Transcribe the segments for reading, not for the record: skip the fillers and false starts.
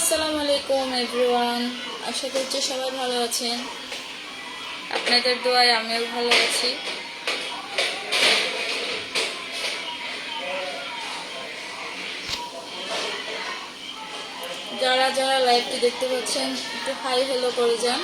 আসসালামু আলাইকুম এভরিওয়ান। আশা করছি সবাই ভালো আছেন। আপনাদের দোয়ায় আমিও ভালো আছি। যারা যারা লাইভটি দেখতে পাচ্ছেন একটু হাই হ্যালো করে যান।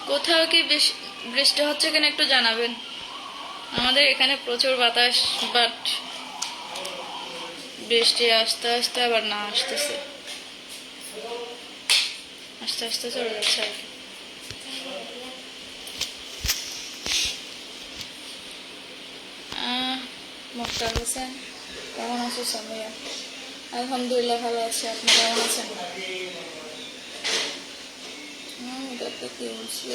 কোথাও কি বৃষ্টি হচ্ছে কিনা একটু জানাবেন। আমাদের এখানে প্রচুর বাতাস, বাট বৃষ্টি আস্তে আস্তে আবার না আসতেছে, আস্তে আস্তে চলে যাচ্ছে আর কি। মোক্তার হোসেন, কেমন আছো সামিয়া? আলহামদুলিল্লাহ ভালো আছি, আপনি কেমন আছেন? এটাতে কি হচ্ছে?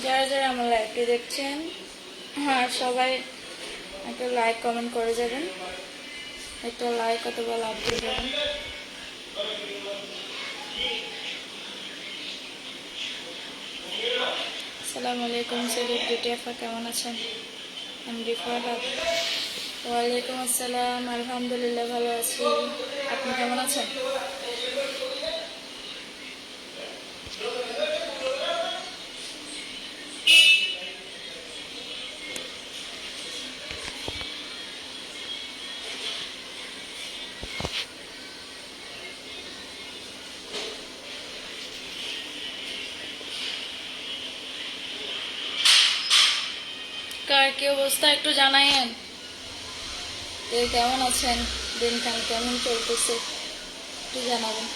যারা যারা আমার লাইভটি দেখছেন, হ্যাঁ সবাই একটা লাইক কমেন্ট করে যাবেন। একটা লাইক অথবা লাভ দিয়ে যাবেন। আসসালামু আলাইকুম সৈয়দ বিউটি আপা, কেমন আছেন? এমডি ফরহাদ, ওয়ালাইকুম আসসালাম, আলহামদুলিল্লাহ ভালো আছি, আপনি কেমন আছেন? কার কি অবস্থা একটু জানাইয়েন। কেমন আছেন, দিনকাল কেমন চলতেছে একটু জানাবেন।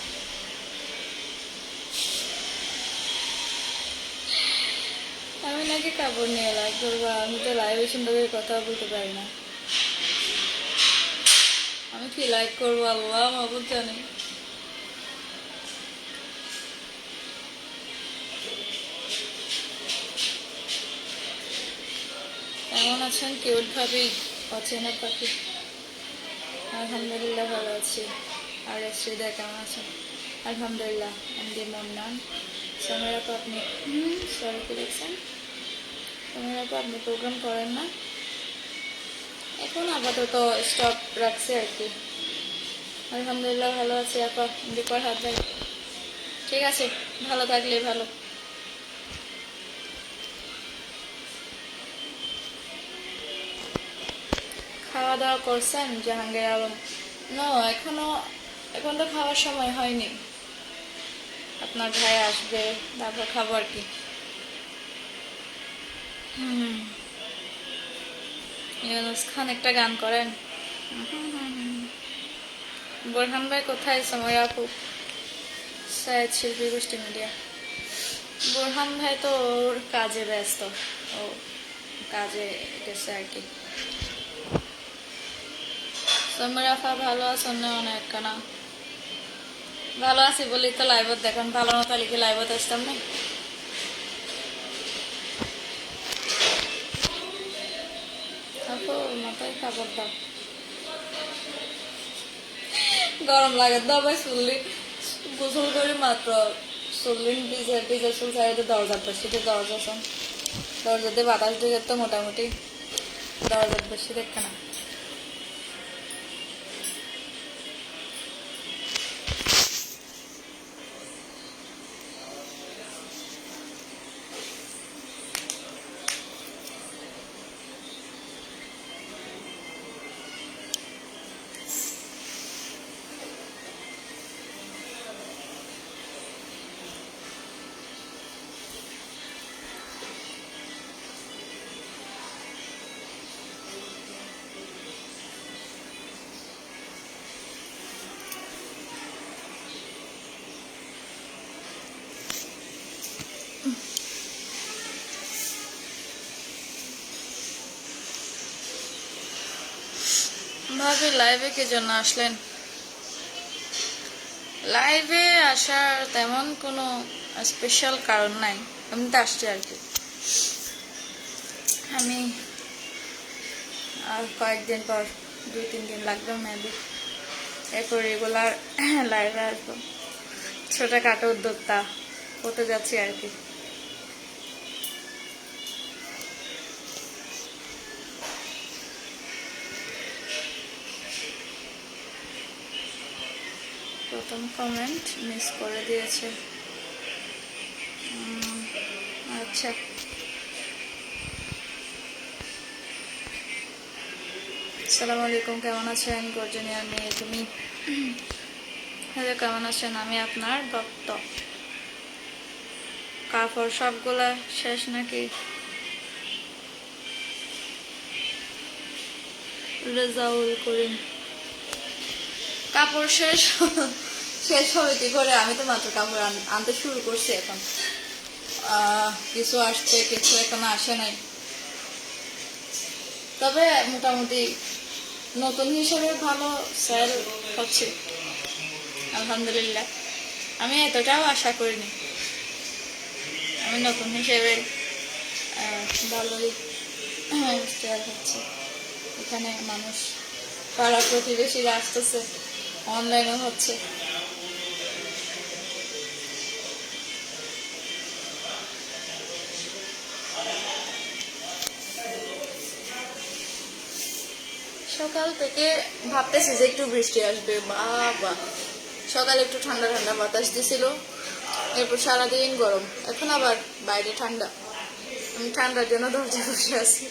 আমি নাকি কাপড় নিয়ে লাইভ করবো? আমি তো লাইভে সুন্দর করে কথা বলতে পারি না। আমি কি লাইভ করবো আল্লাহ মাহবুব জানে। কেমন আছেন কিউট ভাবি, অচেনা পাখি? আলহামদুলিল্লাহ ভালো আছি। আর শ্রীদা কেমন আছেন? আলহামদুলিল্লাহ। এমডি মন্নান, সময়ের আপা আপনি সরি কি দেখছেন? সময়ের আপা আপনি প্রোগ্রাম করেন না এখন? আপাতত স্টপ রাখছি আর কি। আলহামদুলিল্লাহ ভালো আছি আপা। এমডি হাত ভাই, ঠিক আছে, ভালো থাকলে ভালো। খাওয়া দাওয়া করছেন জাহাঙ্গীর আলম? না এখন তো খাওয়ার সময় হয়নি। আপনার ভাই আসবে, তারপর খাবো আর কি। ইউনুস খান একটা গান করেন। বোরহান ভাই কোথায়? সময় আপু, শায়দ শিল্পী গোষ্ঠী মিডিয়া। বোরহান ভাই তো ওর কাজে ব্যস্ত, ও কাজে গেছে আর কি। সময় আফা ভালো আছো না? অনেক কানা ভালো আছি বলি তো লাইভত দেখেন, ভালো না তাহলে কি লাইভত আসতাম না? আপু মাথায় কাপড় দাও, গরম লাগে। দবাই চুল্লি গোসল করি মাত্র, চুল্লিন ভিজে চুল চাইতে দরজার বসে দরজাতে বাতাস ঢুকে তো মোটামুটি দরজার বসে দেখে না। ভাবি লাইভে কি জন্য আসলেন? লাইভে আসার তেমন কোনো স্পেশাল কারণ নাই, এমনিতে আসছি আর কি। আমি আর কয়েকদিন পর 2-3 দিন লাগবে মেবি, এরপর রেগুলার লাইভে আসবো। ছোটখাটো উদ্যোক্তা হতে যাচ্ছি আর কি। প্রথম কমেন্ট মিস করে দিয়েছে। আচ্ছা, আসসালামু আলাইকুম, কেমন আছেন গর্জনিয়ার মেয়ে তুমি? হ্যালো, কেমন আছেন? আমি আপনার ভক্ত। কাপড় সবগুলা শেষ নাকি? রেজাউল করিম, কাপড় শেষ শেষ হবে কি করে? আমি তো মাত্র কাপড় আনতে শুরু করছি এখন। কিছু আসছে, কিছু এখনো আসে নাই। তবে মোটামুটি নতুন হিসেবে ভালো সেল হচ্ছে, আলহামদুলিল্লাহ। আমি এতটাও আশা করিনি। আমি নতুন হিসেবে ভালোই সেল হচ্ছে। এখানে মানুষ, পাড়া প্রতিবেশীরা আসতেছে, অনলাইনও হচ্ছে। সকাল থেকে ভাবতেছি যে একটু বৃষ্টি আসবে, বাবা সকালে একটু ঠান্ডা ঠান্ডা বাতাস দিছিল, এরপর সারাদিন গরম, এখন আবার বাইরে ঠান্ডা। আমি ঠান্ডার জন্য দরজায় বসে আছি।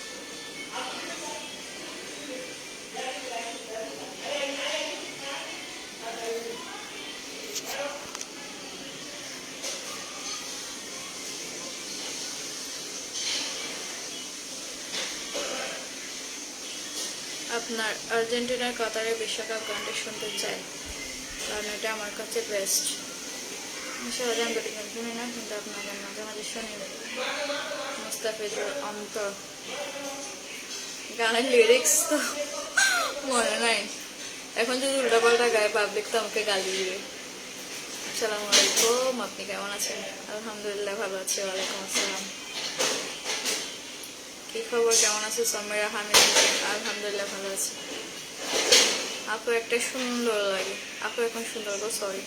আপনার আর্জেন্টিনার কাতারে বিশ্বকাপ গানটা শুনতে চাই, কারণ এটা আমার কাছে বেস্ট। আমি সহজে আন্তরিক শুনি না, কিন্তু আপনাদের মাঝে মাঝে শুনি। মুস্তাফিজুর অন্তর, গানের লিরিক্স তো মনে নাই, এখন যদি উল্টাপাল্টা গায়ে পাবলিক তো আমাকে গালি দিবে। আসসালামু আলাইকুম, আপনি কেমন আছেন? আলহামদুলিল্লাহ ভালো আছি। ওয়ালাইকুম আসসালাম। কি খবর, কেমন আছে সামিরা হামিদ? আলহামদুলিল্লাহ ভালো আছি। আপু একটা সুন্দর লাগে, আপু এখন সুন্দর গো, সরি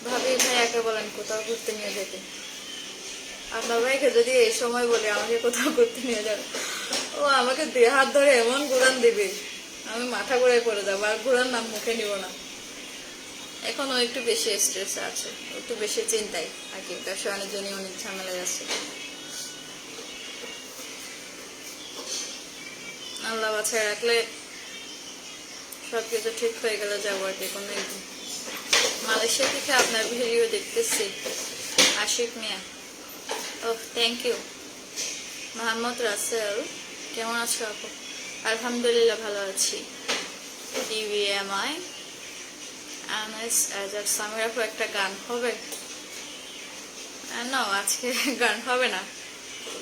ভাবি। ভাই একে বলেন কোথাও ঘুরতে নিয়ে যেতে। আপনার ভাইকে যদি এই সময় বলে আমাকে কোথাও ঘুরতে নিয়ে যাবে, ও আমাকে 2 হাত ধরে এমন ঘুরান দিবে, আমি মাথা ঘুরে পড়ে যাবো, আর ঘুরার নাম মুখে নিব না। এখন ও একটু বেশি স্ট্রেস আছে, একটু বেশি চিন্তায় আর কি, ব্যবসা বাণিজ্য নিয়ে অনেক ঝামেলায় আছে। আল্লাহ বাছায় রাখলে সবকিছু ঠিক হয়ে গেলে যাবো আর কি কোনো একদিন। মালয়েশিয়া থেকে আপনার ভিডিও দেখতেছি, আশিক মিয়া। ও থ্যাংক ইউ। মোহাম্মদ রাসেল, কেমন আছো আপু? আলহামদুলিল্লাহ ভালো আছি। টিভিএমআই আনাস আজাদ, সামির আপু একটা গান হবে না? আজকে গান হবে না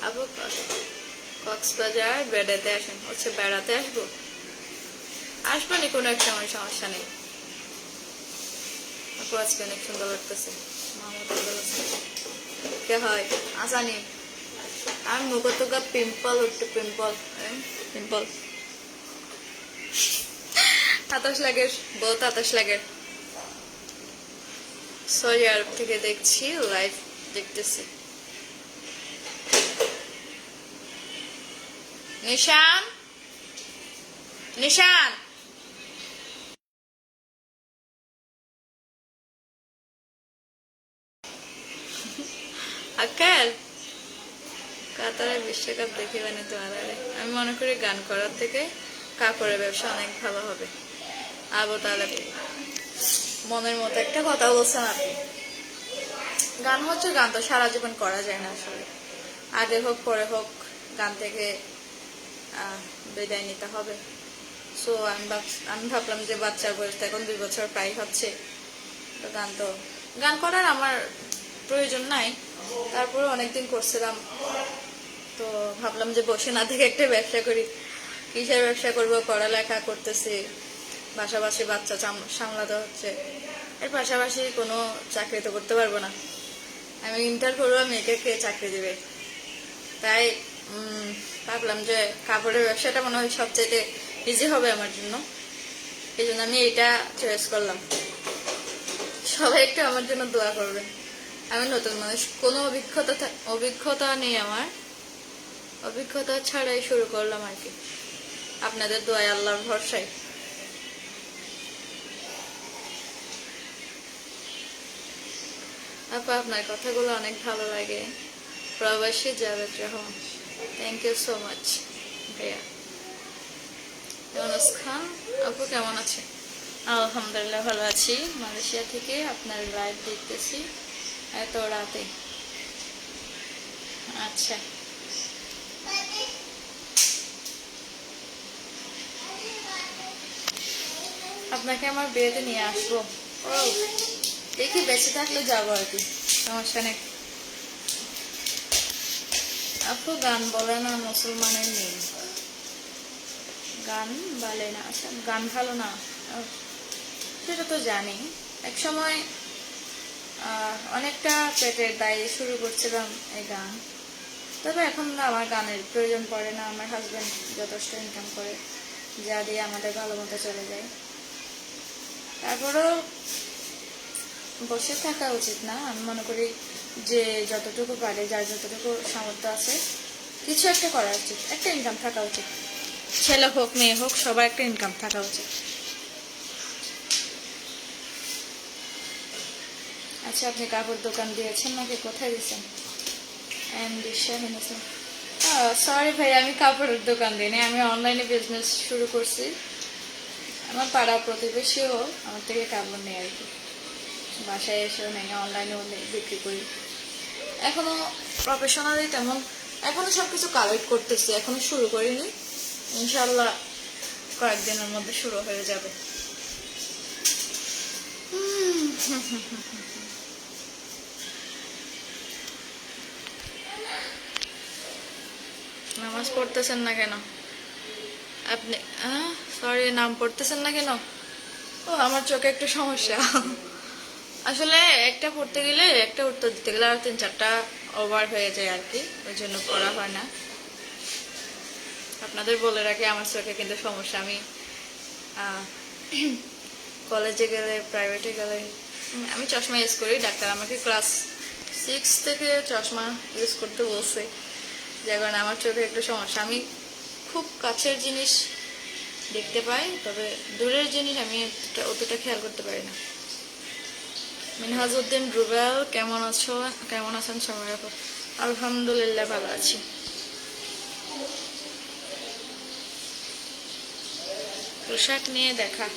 আপু। কক্সবাজার বেড়াতে আসেন? হচ্ছে বেড়াতে আসবো, আসবো নি কোনো একটা, আমার সমস্যা নেই আপু। আজকে অনেক সুন্দর লাগতেছে। মোহাম্মদ আব্দুল হাসান, কে হয় আসানি? আর মুখ টুকা পিম্পল উঠতে, পিম্পল পিম্পল 28 লাগে, বহুত 28 লাগে। সৌদি আরব থেকে দেখছি, লাইভ দেখতেছি। নিশান, নিশান আক্কেল, কাতারে বিশ্বকাপ দেখিবানি তোমার? আমি মনে করি গান করার থেকে কাপড়ের ব্যবসা অনেক ভালো হবে। আবু তাহলে মনের মতো একটা কথা বলছেন আপনি। গান হচ্ছে, গান তো সারা জীবন করা যায় না আসলে, আগে হোক পরে হোক গান থেকে বিদায় নিতে হবে। সো আমি ভাবলাম যে বাচ্চার বয়স এখন 2 বছর প্রায় হচ্ছে, তো গান করার আমার প্রয়োজন নাই, তারপরে অনেকদিন করছিলাম, তো ভাবলাম যে বসে না থেকে একটা ব্যবসা করি। কিসের ব্যবসা করব, পড়ালেখা করতেছি, পাশাপাশি বাচ্চা সামলাতে হচ্ছে, এর পাশাপাশি কোনো চাকরি তো করতে পারবো না। আমি ইন্টার করবো, মেয়েকে কে চাকরি দেবে? তাই ভাবলাম যে কাপড়ের ব্যবসাটা মনে হয় সবচেয়ে ইজি হবে আমার জন্য, এই জন্য আমি এইটা চয়েস করলাম। সবাই একটু আমার জন্য দোয়া করবেন। আমি নতুন মানুষ, কোনো অভিজ্ঞতা নেই আমার, অভিজ্ঞতা ছাড়াই শুরু করলাম আর কি, আপনাদের দোয়ায়, আল্লাহর ভরসায়। আপা আপনার কথাগুলো অনেক ভালো লাগে। প্রবাসী Javed Rahman, thank you so much ভাইয়া। ইউনুস খান আপু কেমন আছে? আলহামদুলিল্লাহ ভালো আছি। মালয়েশিয়া থেকে আপনার লাইভ দেখতেছি এত রাতে। আচ্ছা, আপনাকে আমার বিয়েতে নিয়ে আসবো। ও দেখি, বেঁচে থাকলে যাবো আর কি, সমস্যা নেই। আপু গান বলে না মুসলমানের নেই, গান বলে না, আচ্ছা গান ভালো না, সেটা তো জানি। এক সময় অনেকটা পেটের দায়ে শুরু করছিলাম এই গান, তবে এখন না আমার গানের প্রয়োজন পড়ে না। আমার হাজব্যান্ড যথেষ্ট ইনকাম করে, যা দিয়ে আমাদের ভালো মতো চলে যায়। তারপরেও বসে থাকা উচিত না, আমি মনে করি যে যতটুকু পারে, যার যতটুকু সামর্থ্য আছে, কিছু একটা করা উচিত, একটা ইনকাম থাকা উচিত। ছেলে হোক মেয়ে হোক, সবার একটা ইনকাম থাকা উচিত। আচ্ছা, আপনি কাপড় দোকান দিয়েছেন নাকি, কোথায় দিয়েছেন? সরি ভাই, আমি কাপড়ের দোকান দিই না, আমি অনলাইনে বিজনেস শুরু করছি। আমার পাড়া প্রতিবেশীও আমার থেকে কাপড় নেই আর কি, বাসায় এসেও নেই, অনলাইনেও বিক্রি করি। এখনো প্রফেশনালি তেমন, এখনো সবকিছু কালেক্ট করতেছি, এখনো শুরু করিনি। ইনশাল্লাহ কয়েকদিনের মধ্যে শুরু হয়ে যাবে। নামাজ পড়তেছেন না কেন আপনি? সরি, নাম পড়তেছেন না কেন? ও, আমার চোখে একটু সমস্যা। আসলে একটা পড়তে গেলে, একটা উত্তর দিতে গেলে আর 3-4টা ওভার হয়ে যায় আর কি, ওই জন্য পড়া হয় না। আপনাদের বলে রাখি, আমার চোখে কিন্তু সমস্যা। আমি কলেজে গেলে, প্রাইভেটে গেলে আমি চশমা ইউজ করি। ডাক্তার আমাকে ক্লাস 6 থেকে চশমা ইউজ করতে বলছে, যার কারণে আমার চোখে একটু সমস্যা। আমি খুব কাছের জিনিস দেখতে পাই, তবে দূরের জিনিস আমি অতটা খেয়াল করতে পারি না। মিনহাজউদ্দিন রুবেল, কেমন আছো? কেমন আছেন সবাই? আলহামদুলিল্লাহ ভালো আছি। পোশাক নিয়ে দেখা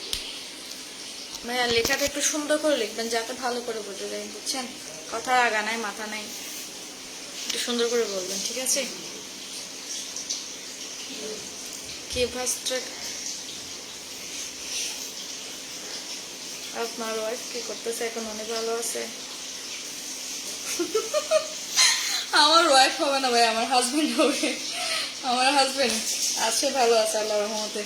ভাইয়া, লেখাটা একটু সুন্দর করে লিখবেন, যাতে ভালো করে বোঝা যায়, বুঝছেন? কথা আগা নাই মাথা নাই, একটু সুন্দর করে বলবেন, ঠিক আছে? কি ভাস্ত্র, আপনার ওয়াইফ কি করতেছে এখন? অনেক ভালো আছে। আমার ওয়াইফ হবে না ভাই, আমার হাজবেন্ড হবে। আমার হাজবেন্ড আছে, ভালো আছে আল্লাহর রহমতে।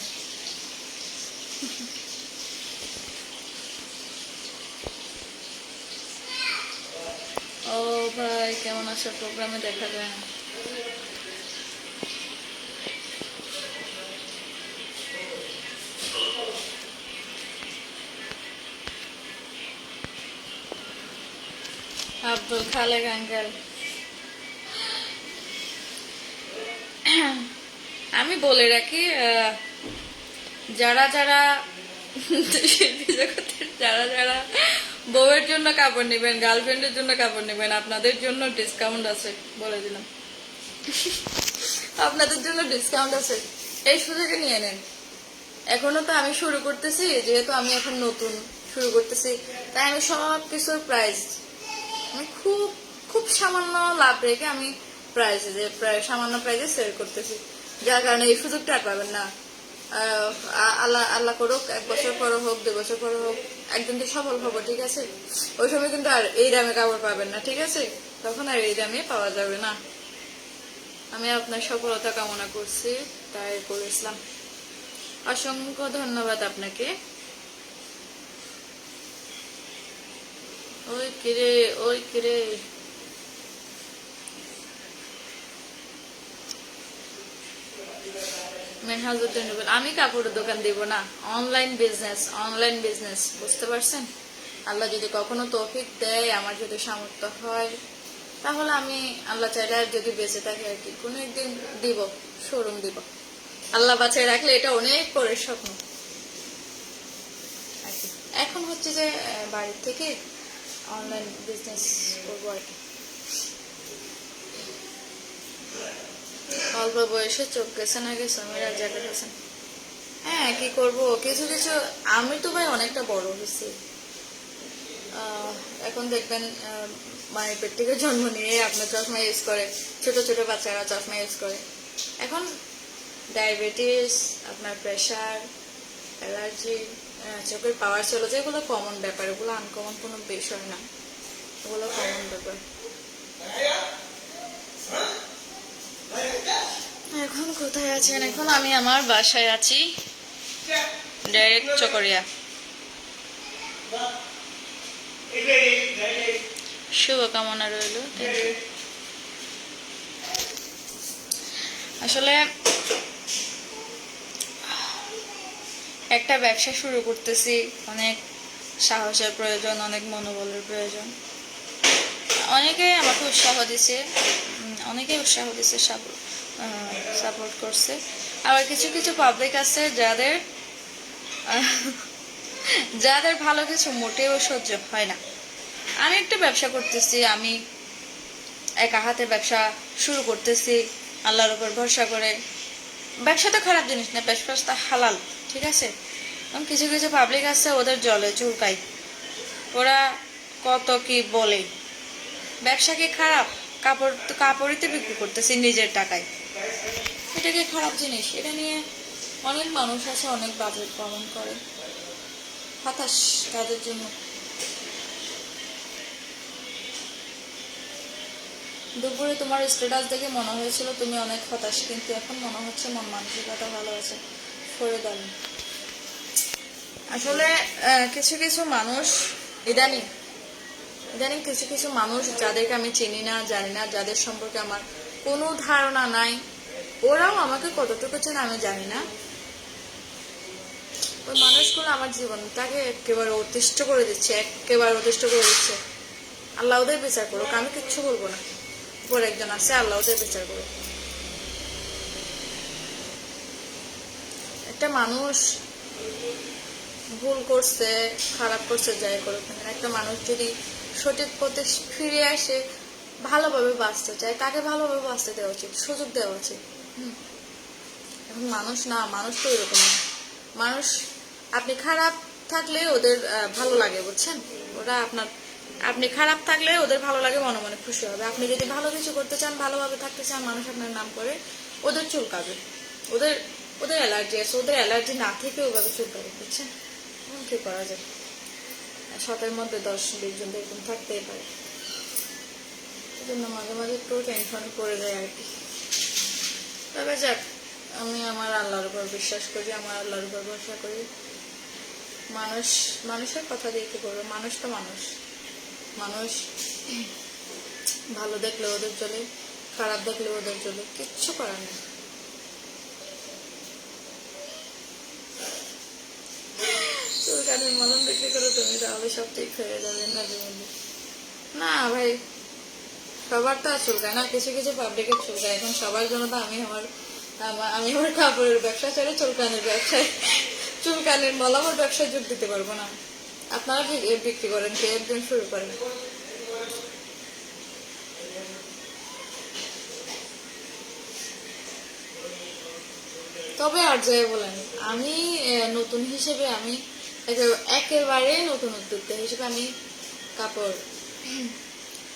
ও ভাই, কেমন আছে? প্রোগ্রামে দেখা যায় না। আব্দুল খালেক আঙ্কেল, আমি বলে রাখি, যারা যারা শিল্পী জগতের যারা যারা বউয়ের জন্য কাপড় নেবেন, গার্লফ্রেন্ডের জন্য কাপড় নেবেন, আপনাদের জন্য ডিসকাউন্ট আছে, বলে দিলাম। আপনাদের জন্য ডিসকাউন্ট আছে, এই সুযোগে নিয়ে নেন। এখনো তো আমি শুরু করতেছি, যেহেতু আমি এখন নতুন শুরু করতেছি, তাই আমি সব কিছুর প্রাইস আমি খুব খুব সামান্য লাভ রেখে আমি প্রাইসে, যে প্রায় সামান্য প্রাইসে সেল করতেছি, যার কারণে এই সুযোগটা আর পাবেন না। আল্লাহ আল্লাহ করুক, 1 বছর পরে হোক, 2 বছর পরে হোক, একদিন তো সফল হবো, ঠিক আছে? ওই সময় কিন্তু আর এই দামে কাপড় পাবেন না, ঠিক আছে? তখন আর এই দামে পাওয়া যাবে না। আমি আপনার সফলতা কামনা করছি, তাই করেছিলাম। অসংখ্য ধন্যবাদ আপনাকে। ওই কিরে, ওই কিরে, মেহাজুদ্দিন রুবেল, আমি কাপড়ের দোকান দিব না, অনলাইন বিজনেস, অনলাইন বিজনেস, বুঝতে পারছেন? আল্লাহ যদি কখনো তৌফিক দেয়, আমার যদি সামর্থ্য হয়, তাহলে আমি আল্লাহ চাইলে আর যদি বেঁচে থাকি আর কি কোনো একদিন দিব, শোরুম দিব। আল্লাহ বাঁচায় রাখলে এটা অনেক পরের স্বপ্ন আর কি। এখন হচ্ছে যে বাড়ির থেকে অনলাইন বিজনেস করবো আর কি। অল্প বয়সে চোখ গেছে না গেছে, মেয়েরা জ্যাকেট হোসেন। হ্যাঁ, কি করব, কিছু কিছু, আমি তো ভাই অনেকটা বড় হয়েছি। এখন দেখবেন মায়ের পেট থেকে জন্ম নিয়ে আপনার চশমা ইউজ করে, ছোট ছোট বাচ্চারা চশমা ইউজ করে। এখন ডায়াবেটিস, আপনার প্রেশার, অ্যালার্জি, চোখের পাওয়ার চলে যায়, এগুলো কমন ব্যাপার, এগুলো আনকমন কোনো বিষয় না, এগুলো কমন ব্যাপার। এখন কোথায় আছেন? এখন আমি আমার বাসায় আছি, ডাইরেক্ট চকরিয়া। শুভকামনা রইল। আসলে একটা ব্যবসা শুরু করতেছি, অনেক সাহসের প্রয়োজন, অনেক মনোবলের প্রয়োজন। অনেকে আমাকে উৎসাহ দিছে, সাপোর্ট করছে। আবার কিছু কিছু পাবলিক আছে যাদের ভালো কিছু মোটেও সহ্য হয় না। আমি একটা ব্যবসা করতেছি, আমি একা হাতে ব্যবসা শুরু করতেছি আল্লাহর উপর ভরসা করে। ব্যবসা তো খারাপ জিনিস না, ব্যবসা হালাল, ঠিক আছে। কিছু কিছু পাবলিক আছে, ওদের জলে চুলকায়, ওরা কত কি বলে। ব্যবসা কি খারাপ? কাপড়িতে বিক্রি করতেছি নিজের টাকায়, এটা কি খারাপ জিনিস? এটা নিয়ে অনেক মানুষ আছে, অনেক বাজেট পালন করে, হতাশ তাদের জন্য। দুপুরে তোমার স্ট্যাটাস দেখে মনে হয়েছিল তুমি অনেক হতাশ, কিন্তু এখন মনে হচ্ছে মন মানসিকতা ভালো আছে। ফরিদান, আসলে কিছু কিছু মানুষ ইদানিং কিছু কিছু মানুষ, যাদেরকে আমি চিনি না, জানি না, যাদের সম্পর্কে আমার কোনো ধারণা নাই, ওরাও আমাকে কতটুকু চেনে আমি জানি না, ওই মানুষগুলো আমার জীবনটাকে একেবারে অতিষ্ঠ করে দিচ্ছে, আল্লাহ ওদের বিচার করুক, আমি কিচ্ছু বলবো না। উপর একজন আছে, আল্লাহ ওদের বিচার করুক। একটা মানুষ ভুল করছে, খারাপ করছে, যাই করুক না, একটা মানুষ যদি সঠিক পথে ফিরে আসে, ভালোভাবে বাঁচতে চায়, তাকে ভালোভাবে বাঁচতে দেওয়া উচিত, সুযোগ দেওয়া উচিত। এখন মানুষ তো এরকম না। মানুষ, আপনি খারাপ থাকলে ওদের ভালো লাগে, বুঝছেন? ওরা আপনি খারাপ থাকলে ওদের ভালো লাগে, মনে মনে খুশি হবে। আপনি যদি ভালো কিছু করতে চান, ভালোভাবে থাকতে চান, মানুষ আপনার নাম করে, ওদের চুলকাবে, ওদের অ্যালার্জি আছে, ওদের অ্যালার্জি না থেকে ওভাবে চুলকাবে, বুঝছেন? কি করা যায়? 7-এর মধ্যে 10-20 জন এরকম থাকতেই পারে, এই জন্য মাঝে মাঝে একটু টেনশনে পড়ে যায় আর কি। তবে যাক, আমি আমার আল্লাহর উপর বিশ্বাস করি, আমার আল্লাহর উপর ভরসা করি। মানুষের কথা দিয়ে কি করবো? মানুষ তো মানুষ ভালো দেখলে ওদের চলে, খারাপ দেখলে ওদের চলে, কিচ্ছু করার নেই। চুলকানির মলম বিক্রি করো তুমি, তাহলে সব ঠিক হয়ে যাবে মাঝে মধ্যে। না ভাই, সবার তো আর চুলকায় না, কিছু কিছু পাবলিকের চুলকায়। এখন সবার জন্য তো আমি আমার কাপড়ের ব্যবসা ছেড়ে চুলকানির মলমের ব্যবসায় যোগ দিতে পারবো না। আপনারা বিক্রি করেন, কে একজন শুরু করেন। তবে আর যাই বলেন, আমি নতুন হিসেবে, আমি একেবারে নতুন উদ্যোক্তা হিসেবে আমি কাপড়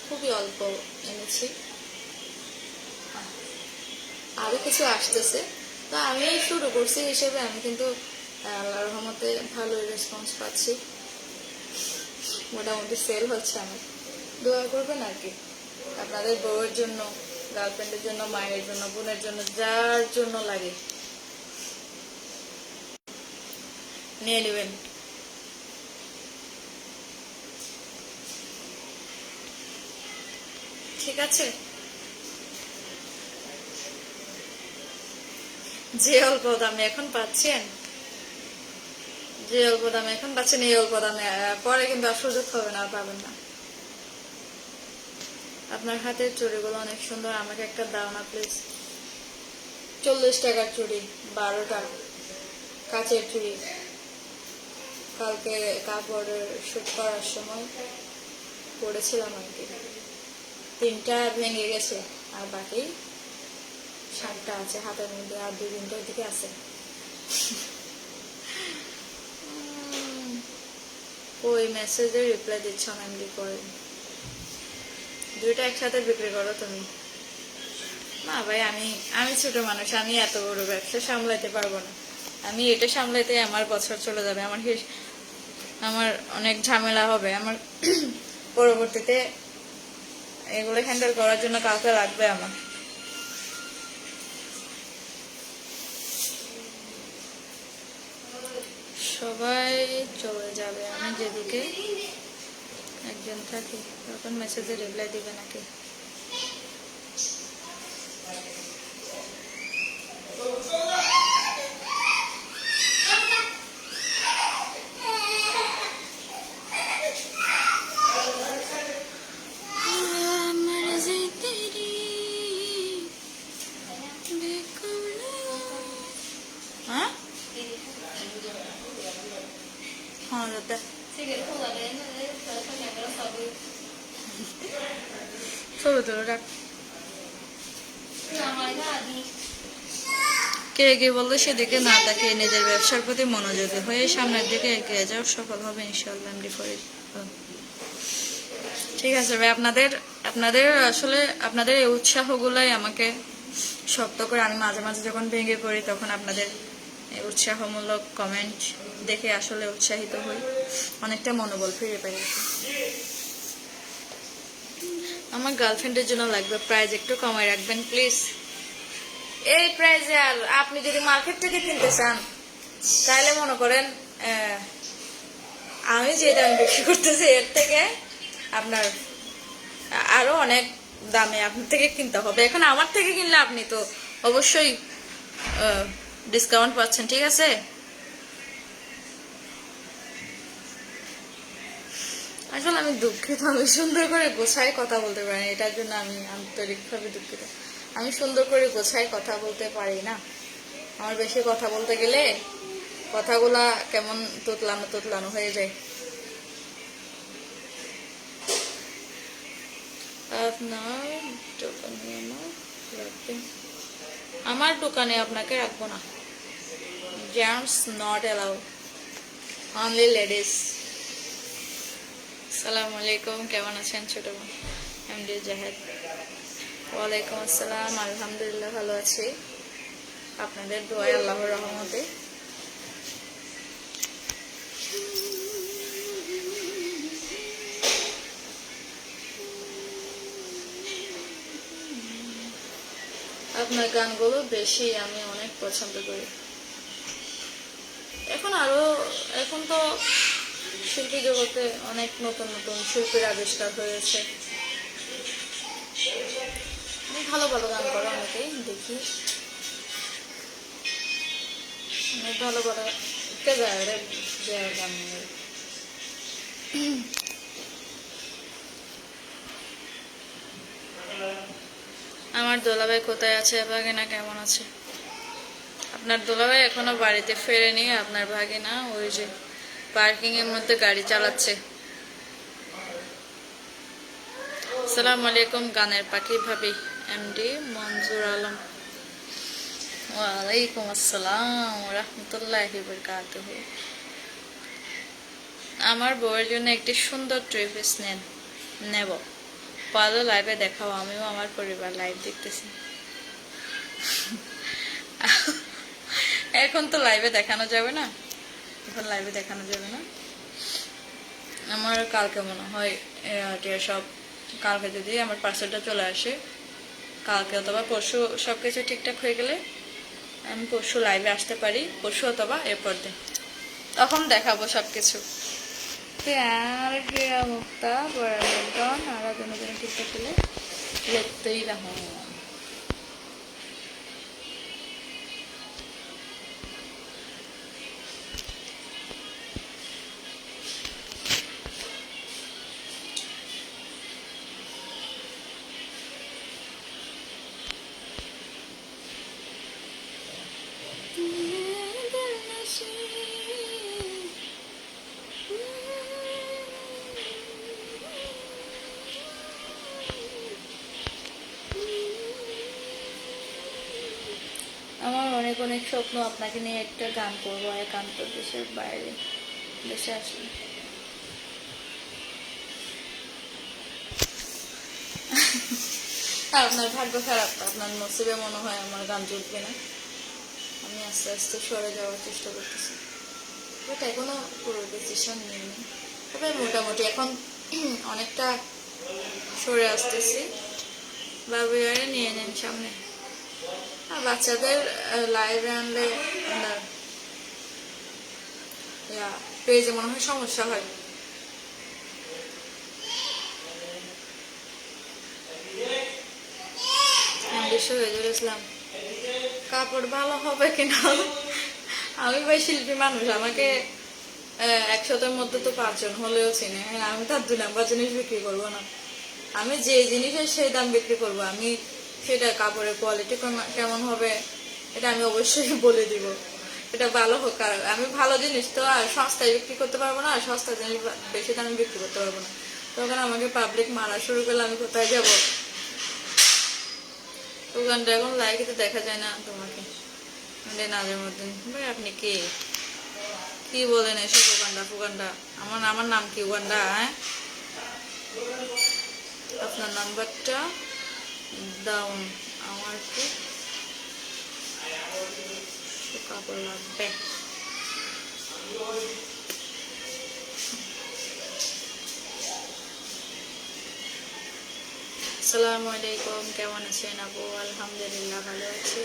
খুবই অল্প এনেছি, আরো কিছু আসতেছে। তো আমি শুরু করছি হিসেবে আমি কিন্তু আল্লাহর রহমতে ভালোই রেসপন্স পাচ্ছি, মোটামুটি সেল হচ্ছে। আমার দোয়া করবেন আর কি, আপনাদের বউয়ের জন্য, গার্লফ্রেন্ডের জন্য, মায়ের জন্য, বোনের জন্য, যার জন্য লাগে। নিয়ে নেবেন। ঠিক আছে, যে অল্প দামে এখন পাচ্ছেন, যে অল্প দামে এখন পাচ্ছেন, এই অল্প দামে পরে কিন্তু আর সুযোগ হবে না, আর পাবেন না। আপনার হাতের চুড়িগুলো অনেক সুন্দর, আমাকে একটা দাও না প্লিজ। 40 টাকার চুড়ি, 12টা কাচের চুড়ি। কালকে কাপড়ের শুট করার সময় পরেছিলাম আর কি, 3টা ভেঙে গেছে, আর বাকি 7টা আছে হাতের মধ্যে, আর 2-3টার দিকে আছে। ওই মেসেজে রিপ্লাই দিচ্ছ না, এমনি করে 2টা একসাথে বিক্রি করো তুমি। না ভাই, আমি ছোট মানুষ, আমি এত বড় ব্যবসা সামলাইতে পারবো না। আমি এটা সামলাইতে আমার বছর চলে যাবে, আমার অনেক ঝামেলা হবে, আমার পরবর্তীতে এগুলো হ্যান্ডেল করার জন্য কাউকে লাগবে আমার। সবাই চলে যাবে, আমি যেদিকে একজন থাকি তখন মেসেজে রিপ্লাই দিবে নাকি? हाँ जाता है ছবি তুলে রাখ। কে এগিয়ে বললো সেদিকে না তাকিয়ে নিজের ব্যবসার প্রতি মনোযোগী হয়ে সামনের দিকে এগিয়ে যাও, সফল হবে ইনশাআল্লাহ। ঠিক আছে ভাই, আপনাদের আসলে আপনাদের এই উৎসাহগুলাই আমাকে শক্ত করে, আমি মাঝে মাঝে যখন ভেঙে পড়ি তখন আপনাদের এই উৎসাহমূলক কমেন্ট দেখে আসলে উৎসাহিত হই, অনেকটা মনোবল ফিরে পাই। আমার গার্লফ্রেন্ডের জন্য লাগবে, প্রাইস একটু কমায় রাখবেন প্লিজ। এই প্রাইসে আর আপনি যদি মার্কেট থেকে কিনতে চান তাহলে মনে করেন আমি যে দামে বিক্রি করতেছি এর থেকে আপনার আরো অনেক দামে আপনার থেকে কিনতে হবে। এখন আমার থেকে কিনলে আপনি তো অবশ্যই ডিসকাউন্ট পাচ্ছেন, ঠিক আছে? আসলে আমি দুঃখিত, আমি সুন্দর করে গোছায় কথা বলতে পারি না, এটার জন্য আমি আন্তরিকভাবে দুঃখিত। আমি সুন্দর করে গোছায় কথা বলতে পারি না, আমার বেশি কথা বলতে গেলে কথাগুলা কেমন তোতলানো তোতলানো হয়ে যায়। আপনার দোকানে আমার দোকানে আপনাকে রাখবো না, gents not allow, only ladies. আসসালামু আলাইকুম, কেমন আছেন ছোট বোন? এমডি জাহেদ। ওয়ালাইকুম আসসালাম, আলহামদুলিল্লাহ ভালো আছি, আপনাদের দোয়ায় আল্লাহর রহমতে। আপনার গানগুলো বেশি আমি অনেক পছন্দ করি। এখন তো শিল্পী জগতে অনেক নতুন নতুন শিল্পীর আবিষ্কার হয়েছে, ভালো ভালো গান করে অনেকেই দেখি, অনেক ভালো ভালো গান। আমার দোলাভাই কোথায় আছে? ভাগিনা কেমন আছে? আপনার দোলাভাই এখনো বাড়িতে ফেরেনি, আপনার ভাগিনা ওই যে পার্কিং এর মধ্যে গাড়ি চালাচ্ছে। আসসালামু আলাইকুম গানের পাখি ভাবি, এমডি মঞ্জুর আলম। ওয়ালাইকুম আসসালাম রাহমাতুল্লাহি ওয়া বারাকাতুহু। আমার বউয়ের জন্য একটি সুন্দর থ্রি পিস নেব, পালো লাইভে দেখাও, আমিও আমার পরিবার লাইভ দেখতেছি। এখন তো লাইভে দেখানো যাবে না, এখন লাইভে দেখানো যাবে না। আমার কালকে মনে হয় সব, কালকে যদি আমার পার্সেলটা চলে আসে, কালকে অথবা পরশু সবকিছু ঠিকঠাক হয়ে গেলে আমি পরশু লাইভে আসতে পারি, পরশু অথবা এরপর দিন। তখন দেখাবো সবকিছু। আর মুক্তা বরাবর আর দুজন ঠিকঠাক পেলে লিখতেই রাখো। আমার অনেক অনেক স্বপ্ন আপনাকে নিয়ে একটা গান করবো একান্ত দেশের বাইরে, দেশে আসলে। আপনার ভাগ্য খারাপ, আপনার নসিবে মনে হয় আমার গান জুটবে না। আমি আস্তে আস্তে সরে যাওয়ার চেষ্টা করতেছি, বাট এখনো পুরো ডিসিশন নিইনি। তবে মোটামুটি এখন অনেকটা সরে আসতেছি। বাবু আরে নিয়ে নেন সামনে। আর বাচ্চাদের লাইভে আনলে পেজে মনে হয় সমস্যা হয়। ইসলাম কাপড় ভালো হবে কিনা, আমি ভাই শিল্পী মানুষ, আমাকে 100-এর মধ্যে তো 5 জন হলেও চিনে। আমি তার 2 নাম্বার জিনিস বিক্রি করবো না। আমি যে জিনিসের সেই দাম বিক্রি করবো, আমি সেটা কাপড়ের কোয়ালিটি কেমন হবে এটা আমি অবশ্যই বলে দিব। এটা ভালো হোক, আর আমি ভালো জিনিস তো আর সস্তায় বিক্রি করতে পারবো না, আর সস্তা জিনিস বেশি দামে বিক্রি করতে পারবো না। তখন আমাকে পাবলিক মারা শুরু করলে আমি কোথায় যাবো? উগান্ডা এখন লাইকে দেখা যায় না তোমাকে। নাজের মধ্যে ভাই আপনি কে, কি বলেন এসব? উগান্ডা ফুগান্ডা, আমার নাম কি উগান্ডা? হ্যাঁ, আপনার নাম্বারটা দাউন, আমার কি কাপড় লাগবে? আসসালামু আলাইকুম, কেমন আছেন আপু? আলহামদুলিল্লাহ ভালো আছি।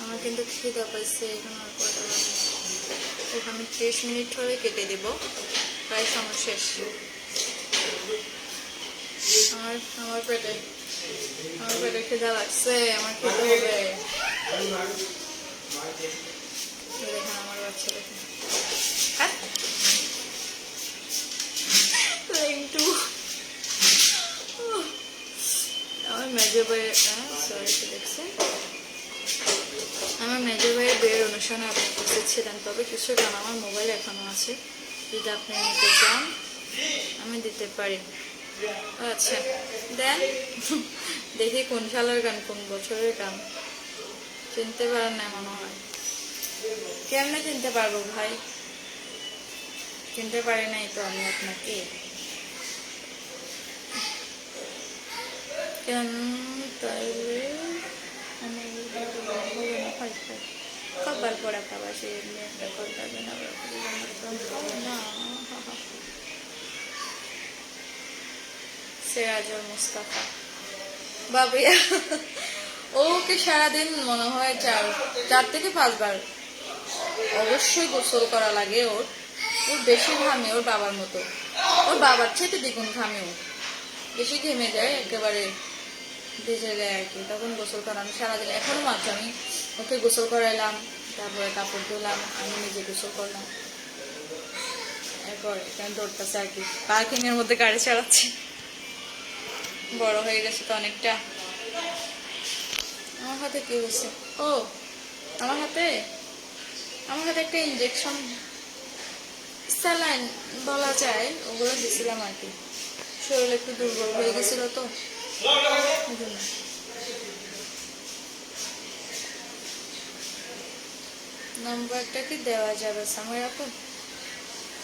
আমার কিন্তু খিদা পাইছে, এখন আর কটা ওখানে 30 মিনিট হলে কেটে দেব, প্রায় সময় শেষ। আমার পেটে খিদা লাগছে, আমার খেতে হবে। দেখেন আমার বাচ্চা, দেখেন আমার মেজর ভাইয়ের দেখছেন, আমার মেজর ভাইয়ের বিয়ের অনুষ্ঠানে আপনি উপস্থিত ছিলেন, তবে কিছু গান আমার মোবাইল এখনো আছে, যদি আপনি নিতে চান আমি দিতে পারি। আচ্ছা দেন, দেখি কোন সালের গান, কোন বছরের গান। চিনতে পারেন না মনে হয়। কেমনে চিনতে পারবো ভাই? চিনতে পারি নাই তো আমি আপনাকে। কেন তাইলে কবার পড়া খাবার সে একটা কথা না। সিরাজুল মুস্তাফা বাবিয়া, ওকে সারাদিন মনে হয় 4 থেকে 5 বার অবশ্যই গোসল করা লাগে। ওর বেশি ঘামে, ওর বাবার মতো, ওর বাবার চেয়ে দ্বিগুণ ঘামে। ও বেশি ঘেমে যায়, একেবারে ভিজে যায় আর কি, তখন গোসল করানো সারাদিন। এখনো মাত্র আমি ওকে গোসল করাইলাম, তারপরে কাপড় ধুলাম, আমি নিজে গোসল করলাম, এরপর এখানে দৌড়তেছে আর কি, পার্কিং এর মধ্যে গাড়ি চালাচ্ছে। বড় হয়ে গেছে তো অনেকটা। আমার হাতে কি হয়েছে? ও আমার হাতে একটা ইঞ্জেকশন, স্যালাইন বলা যায়, ওগুলো দিয়েছিলাম আর কি। শরীর একটু দুর্বল হয়ে গেছিল তো। নাম্বারটা কি দেওয়া যাবে সামনে রাখুন?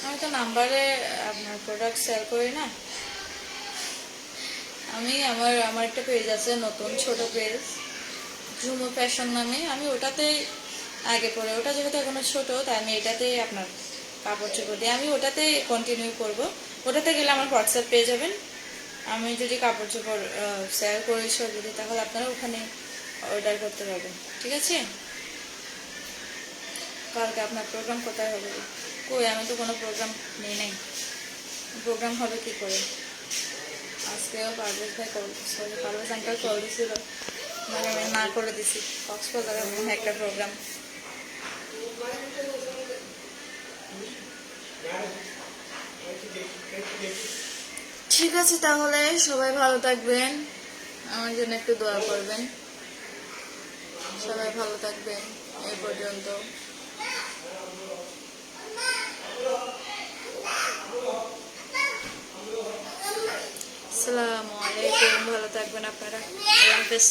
আমি তো নাম্বারে আপনার প্রোডাক্ট সেল করি না। আমি আমার একটা পেজ আছে, নতুন ছোট পেজ, ঝুমু ফ্যাশন নামে। আমি ওটাতেই আগে পরে, ওটা যেহেতু এখনো ছোট, তাই আমি এটাতেই আপনার কাপড় চোপড় দিই। আমি ওটাতেই কন্টিনিউ করব। ওটাতে গেলে আমার হোয়াটসঅ্যাপ পেয়ে যাবেন। আমি যদি কাপড় চোপড় সেল করেছি যদি, তাহলে আপনারা ওখানে অর্ডার করতে পারবেন, ঠিক আছে? কালকে আপনার প্রোগ্রাম কোথায় হবে? কই, আমি তো কোনো প্রোগ্রাম নেই নাই। প্রোগ্রাম হবে কি করে? আজকেও পারভেজ ভাই সরি পারভেজ আঙ্কেল কল দিছিল, মানে আমি না করে দিছি। কক্সবাজারে মনে হয় একটা প্রোগ্রাম। ঠিক আছে, তাহলে সবাই ভালো থাকবেন, আমার জন্য একটু দোয়া করবেন। সবাই ভালো থাকবেন। এই পর্যন্ত। আসসালামু আলাইকুম, ভালো থাকবেন আপনারা। আল্লাহ হাফেজ।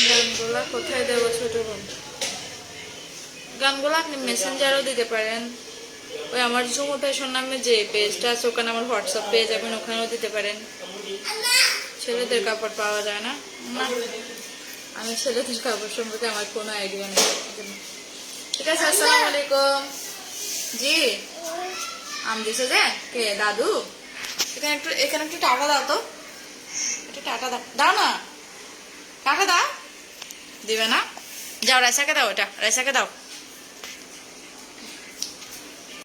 গানগুলা কোথায় দেবো ছোট বোন? গানগুলো আপনি মেসেঞ্জারও দিতে পারেন, ওই আমার ঝুমু ফ্যাশন নামে যে পেজটা আছে ওখানে আমার হোয়াটসঅ্যাপ পেয়ে যাবেন, ওখানেও দিতে পারেন। ছেলেদের কাপড় পাওয়া যায় না? না, আমি ছেলেদের কাপড় সম্পর্কে আমার কোনো আইডিয়া নেই। ঠিক আছে, আসসালামু আলাইকুম। জি, আম দিছে যে কে দাদু? এখানে একটু টাকা দাও তো, একটু টাকা দাও, দাও না, টাকা দাও। দিবে না? যাও রাইসাকে দাও, ওটা রাইসাকে দাও।